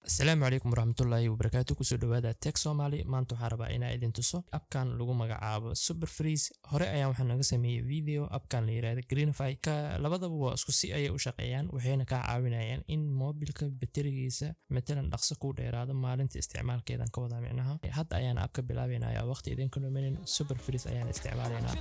السلام عليكم ورحمة الله وبركاته كسو دوادا تك سومالي maanta waxaan rabaa inaan idin tuso abkan lagu magacaabo Super Freeze hore ayaan waxaan naga sameeyay video abkan la yiraahdo Greenify ka labadaba waa isku si ay u shaqeeyaan waxayna ka caawinayaan in mobilka baterigiisa matalan dhaqso ku dheeraado maalinta isticmaalkeedan ka wada micnaha hadda ayaan abka bilaabeynaa waqti idin ku lumin Super Freeze ayaan isticmaaleynaa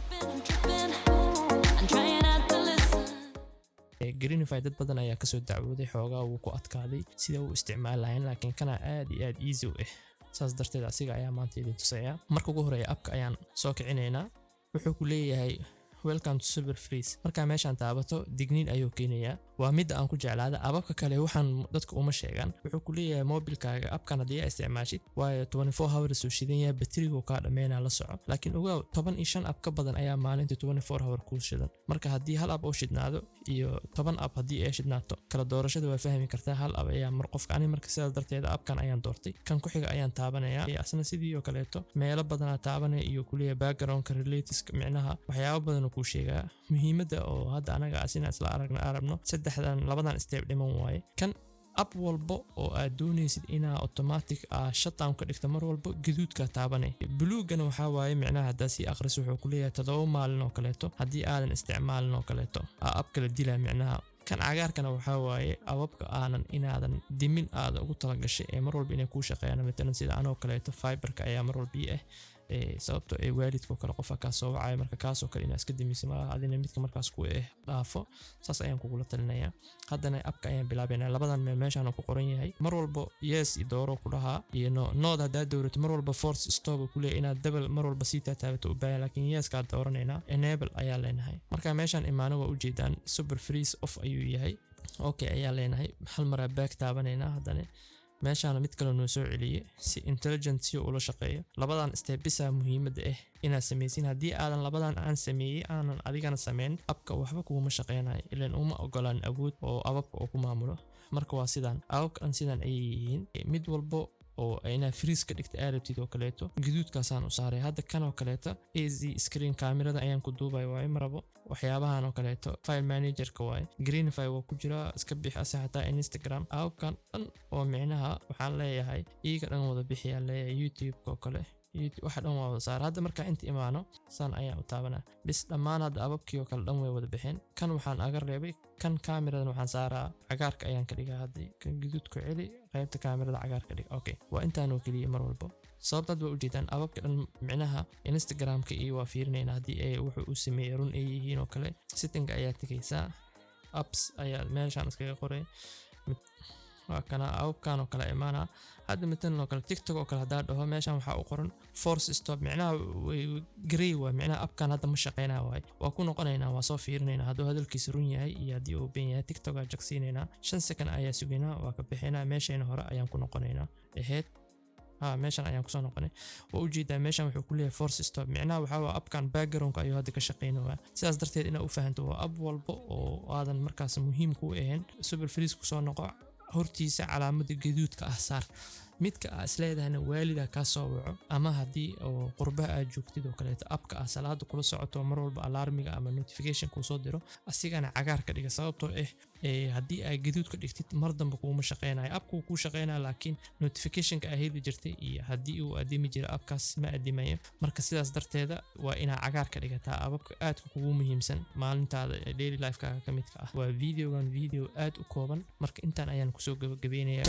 Greenify dad badan ayaa ka soo dacwooday xoogaa uu ku adkaaday sida uu isticmaal lahayn laakiin kana aad iyo aad easy u ah saas darteed asiga ayaa maanta idin tusaya marka ugu horeeya abka ayaan soo kicineynaa wuxuu ku leeyahay welcome to Super Freeze marka meeshan taabato digniin ayuu keenayaa waa mid aan ku jeclaada ababka kale waxaan dadka uma sheegan wuxuu ku leeyahay mobilkaaga abkan hadii aad isticmaashid waayo 24 hours uu shidan yahay bateriga ka dhameena la soco laakiin ogow 15 ab ka badan ayaa maalintii 24 hour ku shidan marka hadii hal ab oo shidnaado iyo 10 ab hadii ay shidnaato kala doorashada waa fahmi kartaa hal ab ayaa mar qofka ani marka sidaas darteed abkan ayaan doortay kan ku xiga ayaan taabanayaa asna sidii oo kaleeto meelo badan aan taabanay iyo ku leeyahay background related micnaha waxyaabo badan ku sheegaa muhiimada oo hadda anaga asina isla aragno saddexdan labadan step dhiman waaye kan app walba oo aad doonaysid inaa automatic shutdown ka dhigto mar walba gaduudka taabanay bluegana waxa waaye micnaha hadda si akhris wuxuu ku leeyahay 7 maalin oo kaleeto hadii aadan isticmaalin oo kaleeto app kala dilaa micnaha kan cagaarkana waxa waaye ababka aanan inaadan dimin aad ugu tala gashay ee mar walba inay ku shaqeeyaan matalan sida anoo kaleeto fiberka ayaa mar walba sababto ay waalidku kala qofa ka soo wacay marka kaas oo kale inaad iska dimiso ma adina midka markaas ku dhaafo saas ayaan kugu la talinayaa haddana abka ayaan bilaabeynaa labadan meel meeshaan ku qoran yahay mar walba yes dooro ku dhahaa iyo no hada dowrad mar walba force stop ku leeyahay inaad double mar walba si taabato u baahan laakiin yes ka dooranayna enable ayaa leenahay marka meeshaan imaano waa u jeedaan Super Freeze off ayuu yahay okay ayaa leenahay hal mar back taabanayna haddana meeshaan mid kale noo soo celiyay si intelligent si uu la shaqeeyo labadan step bisa muhiimada ah inaad sameysin hadii aadan labadan aan sameeyay aanan adigana sameyn abka waxba kuma shaqeynayo ilaan uma ogolaan awood oo ababka uu ku maamulo marka waa sidaan ababkan sidaan ay yihiin mid walba oo ayna freeze ka dhigta arabtid oo kaleeto gaduudkaasaan u saaray hadda kan oo kaleeto easy screen kamerada ayaan ku duubay waa marabo waxyaabahan oo kaleeto file manager ka waay Greenify waa ku jira iska bixisa xataa Instagram abkan dhan oo micnaha waxaan leeyahay iiga dhan wada bixiya leeyahay YouTube oo kale waxa dhan waa wada saar hadda marka inta imaano san ayaan u taabanaa bis dhammaan hadda ababkii oo kale dhan way wada bixin kan waxaan aga reebay kan kameradan waxaan saaraa cagaarka ayaan ka dhigaa hadii kan gaduudku celi qaybta kamerada cagaarka dhig okay waa intaan oo kaliya mar walba sababtad waa u jeedaan ababka dhan micnaha Instagramka iyo waa fiirinayna hadii ay wuxuu u sameeyay run ay yihiin oo kale setting ayaa tagaysaa apps ayaa meeshaan iskaga qoray kana abkan oo kale imaana hadda matalan oo kale TikTok oo kale hadaa dhaho meeshan waxa uu qoran force stop micnaha gray waa micnaha abkan hadda ma shaqeynaa waa ku noqonaynaa waa soo fiirinaynaa haduu hadalkiisa run yahay iyo hadii uu been yahay TikTok ayaa jagsiinaynaa 5 second ayaa sugaynaa waa ka bixinaa meeshayna hore ayaan ku noqonaynaa ahead meeshan ayaan ku soo noqonay waa u jeedaa meeshan wuxuu ku leeyahay force stop micnaha waxa waa abkan background ayuu hadda ka shaqeynaa sidaas darteed inaad u fahanto waa ab walba oo aadan markaas muhiim ku ahayn Super Freeze ku soo noqo hortiisa calaamada gaduudka ah saar midka isleedahna waalida ka soo waco ama hadii oo qurbaha aad joogtid oo kale abka salaada kula socoto mar walba alarmiga ama notification ku soo diro asigana cagaar ka dhiga sababtoo hadii ay gaduud ka dhigtid mar dambe kuma shaqeynayo abku ku shaqeynaa laakiin notification ka ahaydi jirtay iyo hadii uu adimi jira abkaas ma adimayo marka sidaas darteeda waa ina cagaar ka dhigataa ababka aad kugu muhiimsan maalintaada daily life ka kamidka ah waa video aad u kooban marka intaan ayaan ku soo gabagabeynayaa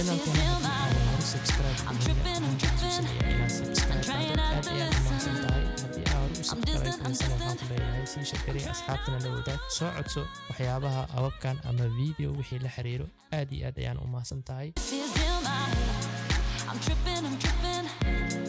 I'm tripping, I'm trying not to listen. I'm distant. asxaabtana la wadaag soo codso waxyaabaha ababkan ama video wixii la xiriiro aad iyo aad ayaan u mahadsantahay. I'm tripping.